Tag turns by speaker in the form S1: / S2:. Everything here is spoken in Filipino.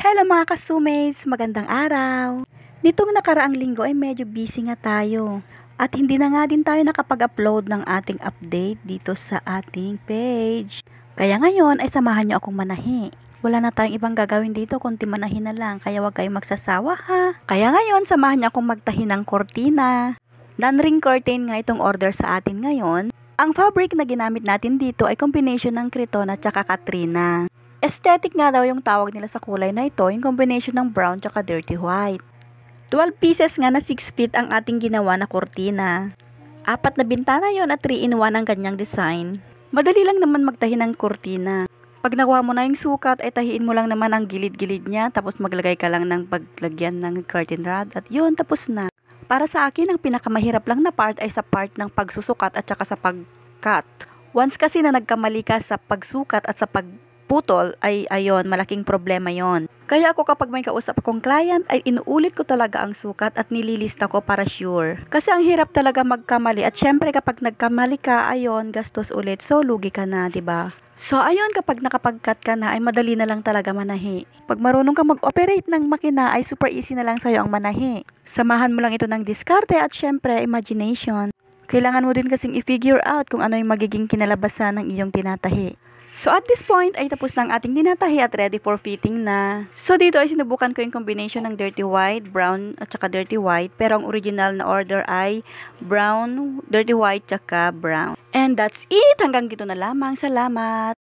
S1: Hello mga kasumates, magandang araw. Nitong nakaraang linggo ay medyo busy nga tayo. At hindi na nga din tayo nakapag-upload ng ating update dito sa ating page. Kaya ngayon ay samahan nyo akong manahi. Wala na tayong ibang gagawin dito kundi manahin na lang, kaya wag kayong magsasawa ha. Kaya ngayon samahan nyo akong magtahi ng kortina. Non-ring curtain nga itong order sa atin ngayon. Ang fabric na ginamit natin dito ay combination ng Creton at saka Katrina. Aesthetic nga daw yung tawag nila sa kulay na ito, yung combination ng brown at dirty white. 12 pieces nga na 6 feet ang ating ginawa na kortina. 4 na bintana yon at 3-in-1 ang kanyang design. Madali lang naman magtahi ng kortina. Pag nakuha mo na yung sukat ay tahiin mo lang naman ang gilid-gilid niya, tapos maglagay ka lang ng paglagyan ng curtain rod at yun, tapos na. Para sa akin, ang pinakamahirap lang na part ay sa part ng pagsusukat at saka sa pag-cut. Once kasi na nagkamali ka sa pagsukat at sa putol ay ayon, malaking problema yon. Kaya ako kapag may kausap akong client ay inuulit ko talaga ang sukat at nililista ko para sure. Kasi ang hirap talaga magkamali at syempre kapag nagkamali ka, ayon, gastos ulit, so lugi ka na, 'di ba? So ayon, kapag nakapag-cut ka na ay madali na lang talaga manahi. Pag marunong ka mag-operate ng makina ay super easy na lang sa'yo ang manahi. Samahan mo lang ito ng diskarte at syempre imagination. Kailangan mo din kasing i-figure out kung ano yung magiging kinalabasan ng iyong tinatahi. So at this point ay tapos na ang ating dinatahi at ready for fitting na. So dito ay sinubukan ko yung combination ng dirty white, brown at saka dirty white. Pero ang original na order ay brown, dirty white, saka brown. And that's it. Hanggang dito na lamang. Salamat!